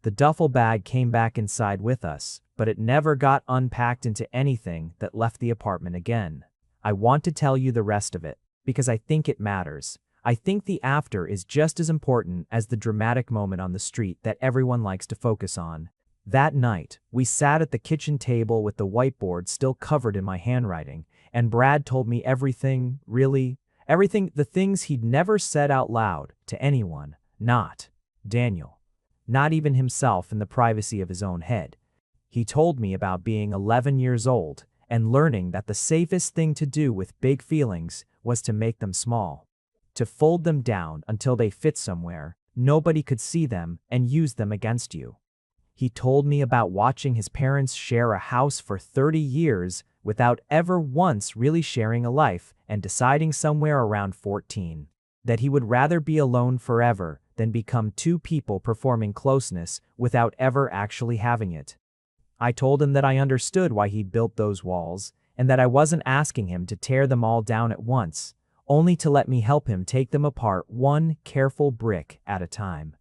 [SPEAKER 1] The duffel bag came back inside with us, but it never got unpacked into anything that left the apartment again. I want to tell you the rest of it, because I think it matters. I think the after is just as important as the dramatic moment on the street that everyone likes to focus on. That night, we sat at the kitchen table with the whiteboard still covered in my handwriting, and Brad told me everything, really, everything, the things he'd never said out loud to anyone, not Daniel, not even himself in the privacy of his own head. He told me about being 11 years old and learning that the safest thing to do with big feelings was to make them small, to fold them down until they fit somewhere, nobody could see them, and use them against you. He told me about watching his parents share a house for 30 years without ever once really sharing a life, and deciding somewhere around 14 that he would rather be alone forever than become two people performing closeness without ever actually having it. I told him that I understood why he built those walls, and that I wasn't asking him to tear them all down at once, only to let me help him take them apart one careful brick at a time.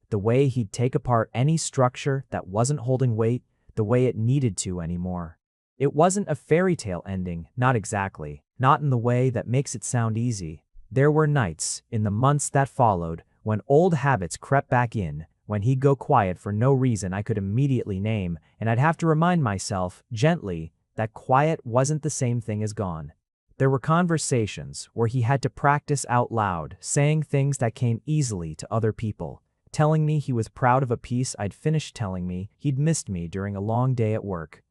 [SPEAKER 1] The way he'd take apart any structure that wasn't holding weight the way it needed to anymore. It wasn't a fairy tale ending, not exactly, not in the way that makes it sound easy. There were nights, in the months that followed, when old habits crept back in, when he'd go quiet for no reason I could immediately name, and I'd have to remind myself, gently, that quiet wasn't the same thing as gone. There were conversations where he had to practice out loud, saying things that came easily to other people, telling me he was proud of a piece I'd finished, telling me he'd missed me during a long day at work.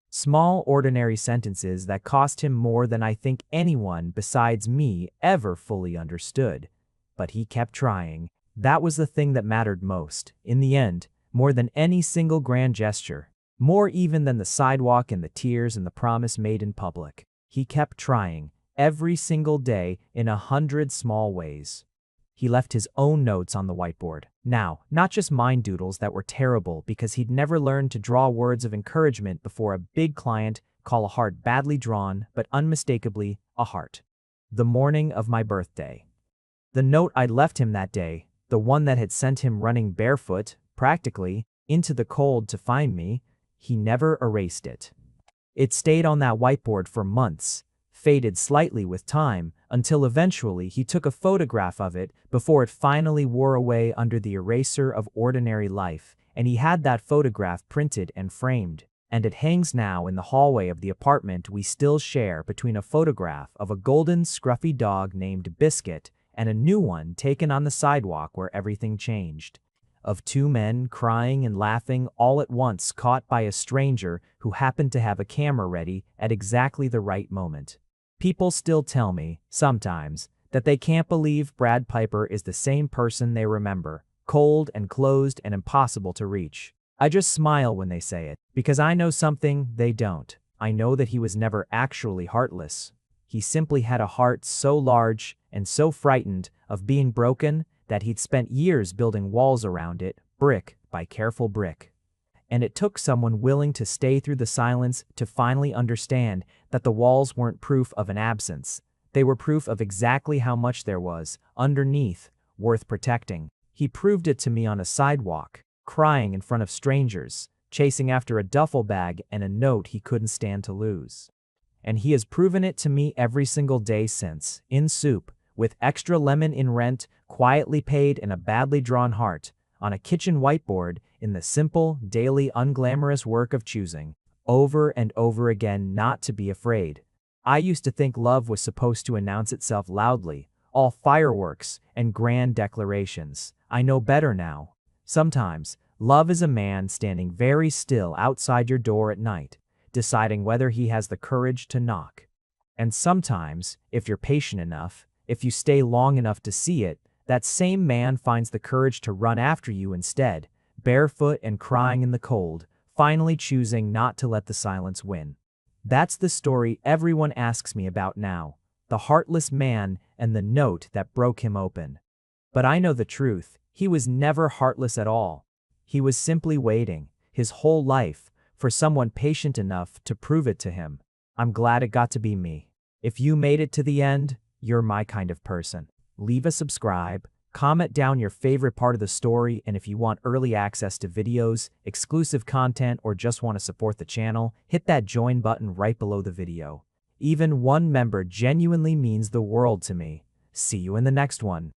[SPEAKER 1] Small, ordinary sentences that cost him more than I think anyone besides me ever fully understood. But he kept trying. That was the thing that mattered most, in the end, more than any single grand gesture, more even than the sidewalk and the tears and the promise made in public. He kept trying, every single day, in 100 small ways. He left his own notes on the whiteboard. Now, not just mine doodles that were terrible because he'd never learned to draw words of encouragement before a big client, call a heart badly drawn, but unmistakably a heart. The morning of my birthday. The note I'd left him that day, the one that had sent him running barefoot, practically, into the cold to find me, he never erased it. It stayed on that whiteboard for months, faded slightly with time, until eventually he took a photograph of it before it finally wore away under the eraser of ordinary life, and he had that photograph printed and framed, and it hangs now in the hallway of the apartment we still share, between a photograph of a golden scruffy dog named Biscuit and a new one taken on the sidewalk where everything changed, of two men crying and laughing all at once, caught by a stranger who happened to have a camera ready at exactly the right moment. People still tell me, sometimes, that they can't believe Brad Piper is the same person they remember, cold and closed and impossible to reach. I just smile when they say it, because I know something they don't. I know that he was never actually heartless. He simply had a heart so large and so frightened of being broken that he'd spent years building walls around it, brick by careful brick. And it took someone willing to stay through the silence to finally understand that the walls weren't proof of an absence. They were proof of exactly how much there was, underneath, worth protecting. He proved it to me on a sidewalk, crying in front of strangers, chasing after a duffel bag and a note he couldn't stand to lose. and he has proven it to me every single day since. In soup, with extra lemon in rent, quietly paid in a badly drawn heart, on a kitchen whiteboard, in the simple, daily, unglamorous work of choosing, over and over again, not to be afraid. I used to think love was supposed to announce itself loudly, all fireworks and grand declarations. I know better now. Sometimes, love is a man standing very still outside your door at night, deciding whether he has the courage to knock. And sometimes, if you're patient enough, if you stay long enough to see it, that same man finds the courage to run after you instead, barefoot and crying in the cold, finally choosing not to let the silence win. That's the story everyone asks me about now, the heartless man and the note that broke him open. But I know the truth, he was never heartless at all. He was simply waiting, his whole life, for someone patient enough to prove it to him. I'm glad it got to be me. If you made it to the end, you're my kind of person. Leave a subscribe, comment down your favorite part of the story, and if you want early access to videos, exclusive content, or just want to support the channel, hit that join button right below the video. Even one member genuinely means the world to me. See you in the next one.